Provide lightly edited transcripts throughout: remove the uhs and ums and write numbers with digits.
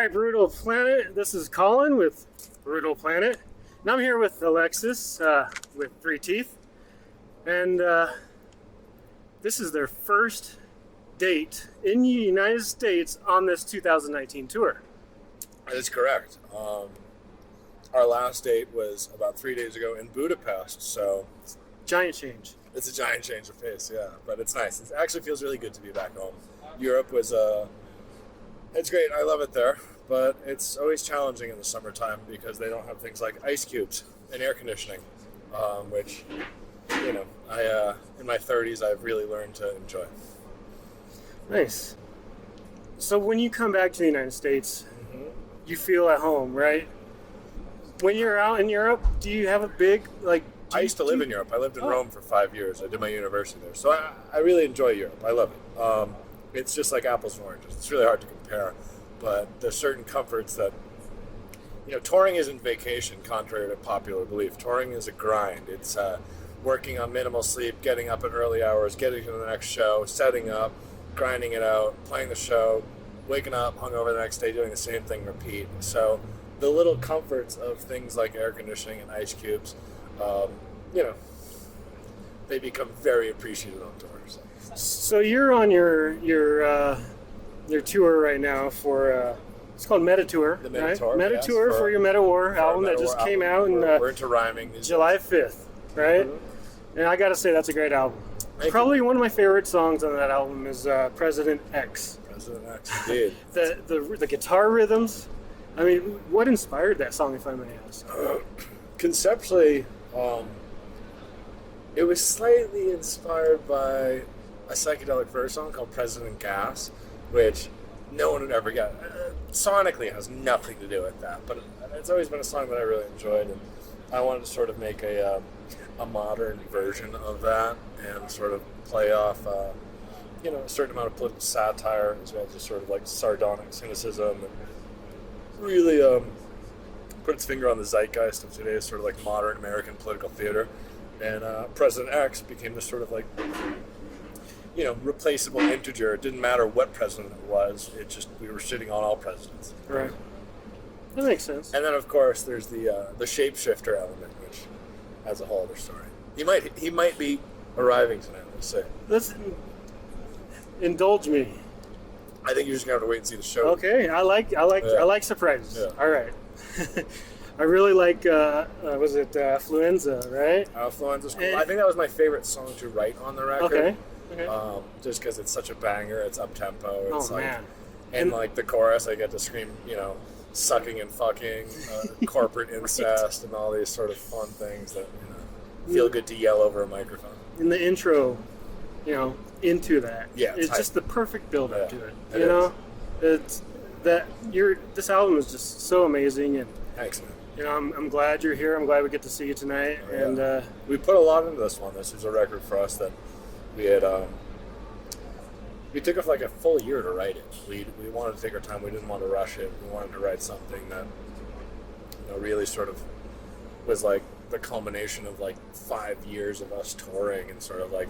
right, Brutal Planet. This is Colin with Brutal Planet. And I'm here with Alexis with 3TEETH. And this is their first date in the United States on this 2019 tour. That is correct. Our last date was about 3 days ago in Budapest, so... Giant change. It's a giant change of pace, yeah. But it's nice. It actually feels really good to be back home. Europe was... It's great. I love it there. But it's always challenging in the summertime because they don't have things like ice cubes and air conditioning, which, you know, in my 30s, I've really learned to enjoy. Nice. So when you come back to the United States, you feel at home, right? When you're out in Europe, do you have a big, like... I used to live in Europe. I lived in Rome for 5 years. I did my university there. So I really enjoy Europe. I love it. It's just like apples and oranges. It's really hard to compare. But there's certain comforts that, you know, touring isn't vacation, contrary to popular belief. Touring is a grind. It's working on minimal sleep, getting up at early hours, getting to the next show, setting up, grinding it out, playing the show, waking up, hungover the next day, doing the same thing, repeat. So the little comforts of things like air conditioning and ice cubes, you know, they become very appreciated on tour. So you're on your tour right now for it's called Meta Tour, the Meta right? Tour, Meta yes, Tour for your Meta War album that just came out in we're into rhyming July 5th, right? And I gotta say that's a great album. Probably one of my favorite songs on that album is President X. President X, indeed. the guitar rhythms. I mean, what inspired that song, if I may ask? Conceptually, it was slightly inspired by a psychedelic verse song called President Gas, which no one would ever get. Sonically, it has nothing to do with that, but it's always been a song that I really enjoyed, and I wanted to sort of make a modern version of that and sort of play off, you know, a certain amount of political satire as well as just sort of like sardonic cynicism, and really put its finger on the zeitgeist of today's sort of like modern American political theater. And President X became this sort of like, you know, replaceable integer. It didn't matter what president it was. It just, we were shitting on all presidents. Right. That makes sense. And then, of course, there's the shapeshifter element, which has a whole other story. He might be arriving tonight, let's say. Let's indulge me. I think you're just gonna have to wait and see the show. Okay, I like surprises. Yeah. All right. I really like, was it Fluenza, right? Fluenza's cool. I think that was my favorite song to write on the record. Okay. Just because it's such a banger, it's up-tempo. It's man. And like the chorus, I get to scream, you know, sucking and fucking, corporate incest, and all these sort of fun things that, you know, feel good to yell over a microphone. In the intro, you know, into that. Yeah. It's just the perfect build-up to it. It you know? It's that this album is just so amazing, and thanks, man. You know, I'm glad you're here. I'm glad we get to see you tonight. Oh, yeah. And we put a lot into this one. This was a record for us that we had. We took like a full year to write it. We wanted to take our time. We didn't want to rush it. We wanted to write something that, you know, really sort of was like the culmination of like 5 years of us touring and sort of like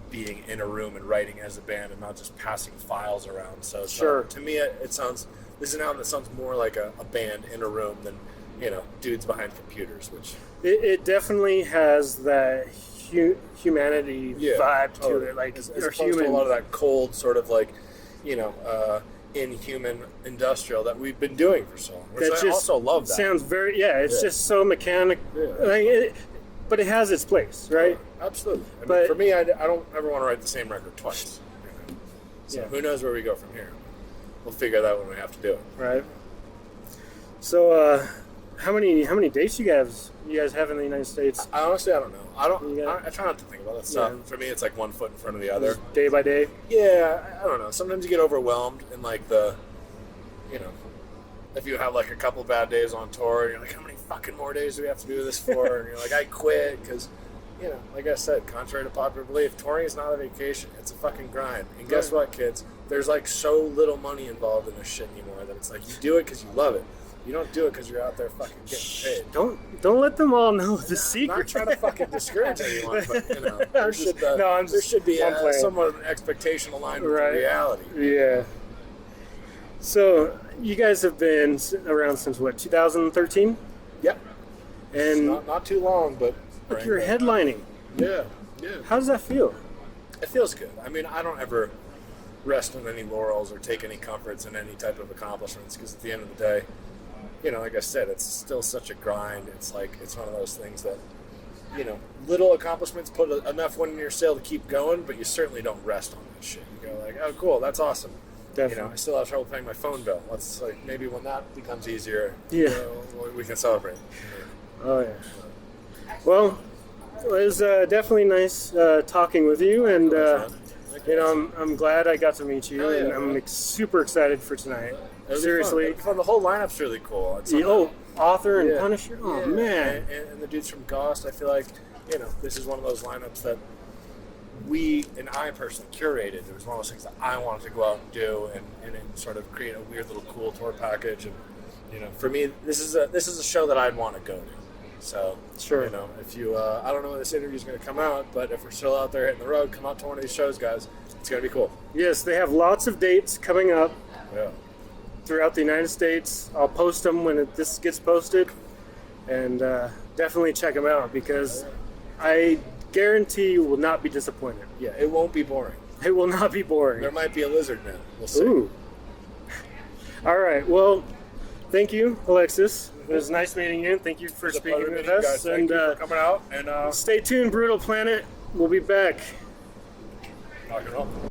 being in a room and writing as a band and not just passing files around. So sure. To me, it sounds. This is an album that sounds more like a band in a room than, you know, dudes behind computers, which... It definitely has that humanity vibe to it. Like, as opposed to a lot of that cold sort of like, you know, inhuman industrial that we've been doing for so long. Which I also love that. Sounds very... Yeah, it's just so mechanic. Yeah. Like but it has its place, right? Absolutely. I mean, for me, I don't ever want to write the same record twice. You know? So who knows where we go from here? We'll figure that out when we have to do it. Right. So, how many dates you guys have in the United States? Honestly, I don't know. I try not to think about that stuff. Yeah. For me, it's like one foot in front of the other. Just day by day? Yeah, I don't know. Sometimes you get overwhelmed in like the, you know, if you have like a couple bad days on tour, and you're like, how many fucking more days do we have to do this for? And you're like, I quit because, you know, like I said, contrary to popular belief, touring is not a vacation. It's a fucking grind. And guess what, kids? There's like so little money involved in this shit anymore that it's like you do it because you love it. You don't do it because you're out there fucking getting paid. Don't let them all know the secret. I'm not trying to fucking discourage anyone, but you know, there should be somewhat of an expectation aligned with reality. Yeah. So you guys have been around since what, 2013? Yep. And Not too long, but look, you're headlining. Yeah. How does that feel? It feels good. I mean, I don't ever rest on any laurels or take any comforts in any type of accomplishments, because at the end of the day, like I said, it's still such a grind. It's like, it's one of those things that, little accomplishments put enough wind in your sail to keep going, but you certainly don't rest on that shit. You go like, oh, cool, that's awesome. Definitely. I still have trouble paying my phone bill. Let's maybe when that becomes easier, we can celebrate. Oh yeah. Well, it was definitely nice talking with you, and I'm glad I got to meet you, and I'm super excited for tonight. Seriously. Fun. The whole lineup's really cool. It's Author and Punisher. Oh man. And the dudes from Ghost. I feel like this is one of those lineups that we and I personally curated. It was one of those things that I wanted to go out and do, and sort of create a weird little cool tour package. And for me, this is a show that I'd want to go to. So sure. If you I don't know when this interview is going to come out, but if we're still out there hitting the road, come out to one of these shows, guys. It's going to be cool. Yes, they have lots of dates coming up. Yeah. Throughout the United States. I'll post them when this gets posted, and definitely check them out, because I guarantee you will not be disappointed. Yeah, it won't be boring. It will not be boring. There might be a lizard man. We'll see. Ooh. All right. Well, thank you, Alexis. It was nice meeting you. Thank you for speaking with us. Thank you for coming out. And stay tuned, Brutal Planet. We'll be back. Rock and roll.